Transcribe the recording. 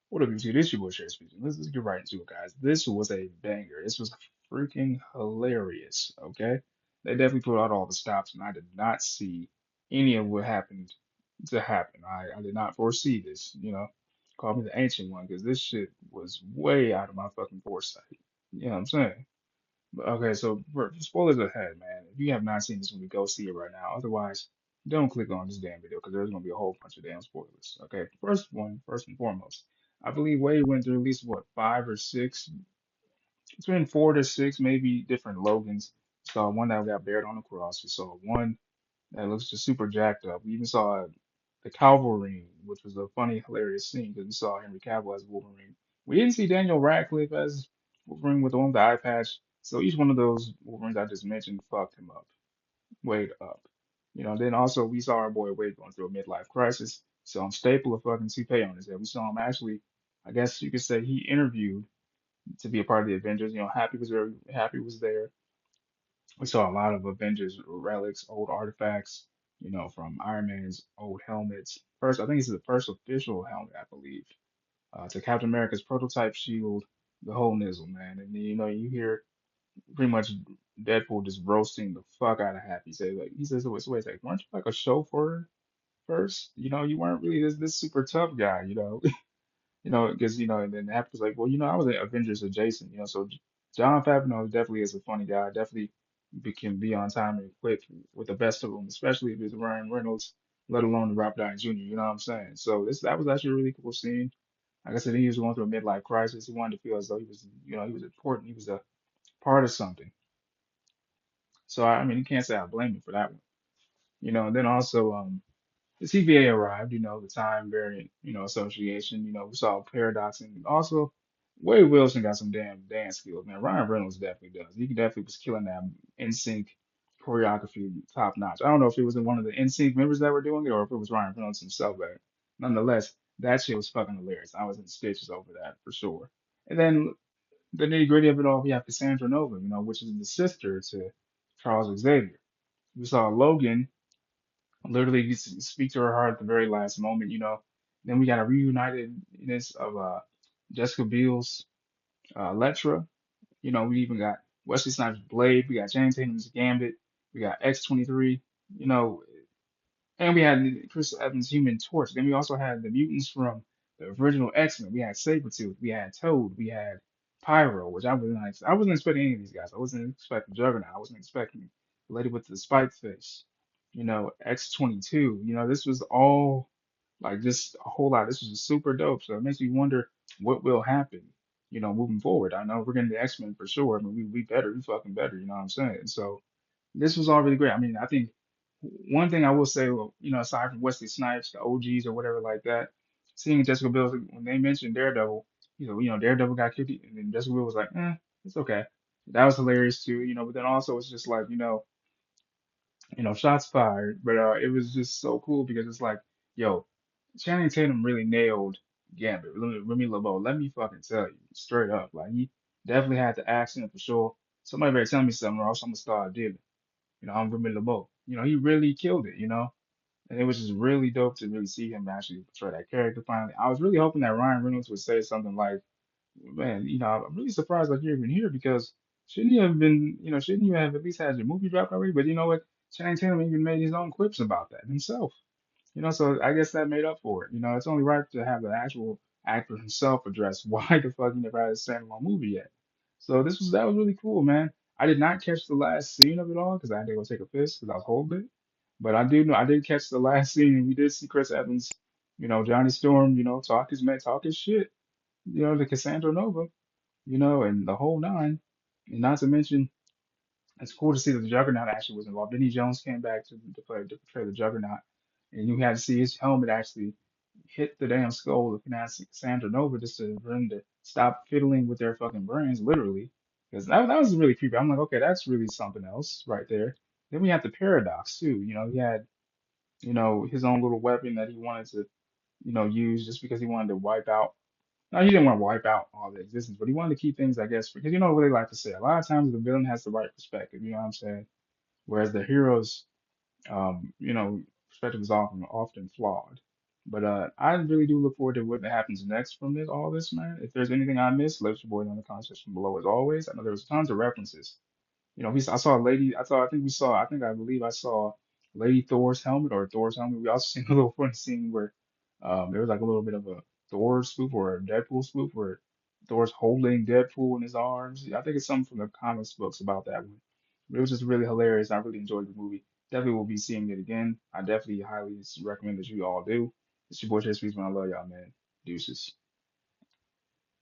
What up, YouTube? This your boy Share speaking. Let's get right into it, guys. This was a banger. This was freaking hilarious. Okay, they definitely put out all the stops, and I did not see any of what happened to happen. I did not foresee this. Call me the ancient one because this shit was way out of my fucking foresight. You know what I'm saying? But okay, so for spoilers ahead, man. If you have not seen this movie, go see it right now. Otherwise, don't click on this damn video because there's gonna be a whole bunch of damn spoilers. Okay, first and foremost, I believe Wade went through at least what five or six, between four to six, maybe different Logans. Saw one that got buried on the cross. We saw one that looks just super jacked up. We even saw the Calvary, which was a funny, hilarious scene because we saw Henry Cavill as Wolverine. We didn't see Daniel Radcliffe as Wolverine with the one with the eye patch. So each one of those Wolverines I just mentioned fucked him up, Wade up. Then also we saw our boy Wade going through a midlife crisis. So I'm staple of fucking toupee on his head. We saw him actually, I guess you could say he interviewed to be a part of the Avengers. Happy was there. We saw a lot of Avengers relics, old artifacts, from Iron Man's old helmets. First, I think this is the first official helmet, I believe, to Captain America's prototype shield, the whole nizzle, man. And then, you hear pretty much Deadpool just roasting the fuck out of Happy. He says, wait a second, weren't you like a chauffeur first? You weren't really this super tough guy, because and then Happy was like, well, I was an Avengers adjacent, so John Favreau definitely is a funny guy. Definitely can be on time and equipped with the best of them, especially if it's Ryan Reynolds, let alone Robert Downey Jr. You know what I'm saying? So that was actually a really cool scene. Like I said, he was going through a midlife crisis. He wanted to feel as though he was important. He was a part of something. So I mean, you can't say I blame him for that one. And then also, the TVA arrived, the Time Variant, Association. We saw Paradox, and also Wade Wilson got some damn dance skills, man. Ryan Reynolds definitely does. He definitely was killing that NSYNC choreography top notch. I don't know if it was one of the NSYNC members that were doing it or if it was Ryan Reynolds himself, but nonetheless, that shit was fucking hilarious. I was in stitches over that for sure. And then the nitty gritty of it all, we have Cassandra Nova, which is the sister to Charles Xavier. We saw Logan literally speak to her heart at the very last moment. Then we got a reunitedness of Jessica Biel's Elektra. We even got Wesley Snipes' Blade. We got James Tatum's Gambit. We got X-23. You know, and we had Chris Evans' Human Torch. Then we also had the mutants from the original X-Men. We had Sabretooth. We had Toad. We had Pyro, which I wasn't expecting any of these guys. I wasn't expecting Juggernaut. I wasn't expecting the lady with the spike face. X-22. This was all like just a whole lot. This was just super dope. So it makes me wonder what will happen, moving forward. I know we're getting the X-Men for sure. I mean, we fucking better, you know what I'm saying? So this was all really great. I mean, I think one thing I will say, well, aside from Wesley Snipes, the OGs or whatever like that, seeing Jessica Biel when they mentioned Daredevil, Daredevil got killed, and then Jessica Biel was like, it's okay. That was hilarious too, but then also it's just like, shots fired. But it was just so cool because it's like, yo, Channing Tatum really nailed Gambit. Remy LeBeau, let me fucking tell you straight up, like he definitely had the accent for sure. Somebody better tell me something, or else I'm gonna start dealing. I'm Remy LeBeau. He really killed it. And it was just really dope to really see him actually portray that character finally. I was really hoping that Ryan Reynolds would say something like, man, I'm really surprised like you're even here because shouldn't you have at least had your movie dropped already? But you know what? Channing Tatum even made his own quips about that himself. So I guess that made up for it. It's only right to have the actual actor himself address why the fuck he never had a standalone movie yet. So that was really cool, man. I did not catch the last scene of it all because I had to go take a piss because I was holding it. But I do know I did catch the last scene and we did see Chris Evans, Johnny Storm, talk his shit, to Cassandra Nova, and the whole nine. And not to mention it's cool to see that the Juggernaut actually was involved. Vinny Jones came back to portray the Juggernaut, and you had to see his helmet actually hit the damn skull of Cassandra Nova just for him to stop fiddling with their fucking brains, literally. Because that was really creepy. I'm like, okay, that's really something else right there. Then we had the paradox too. He had his own little weapon that he wanted to use just because he wanted to wipe out. No, he didn't want to wipe out all the existence, but he wanted to keep things, I guess, because you know what they like to say. A lot of times the villain has the right perspective. You know what I'm saying? Whereas the hero's, perspective is often flawed. But I really do look forward to what happens next from all this, man. If there's anything I missed, let your boy know in the comment section below as always. I know there was tons of references. I saw a lady. I think we saw. I believe I saw Lady Thor's helmet or Thor's helmet. We also seen a little funny scene where there was like a little bit of a Thor spoof or a Deadpool spoof where Thor's holding Deadpool in his arms. I think it's something from the comics books about that one. But it was just really hilarious. I really enjoyed the movie. Definitely will be seeing it again. I definitely highly recommend that you all do. It's your boy Chase Speaks, man. I love y'all, man. Deuces.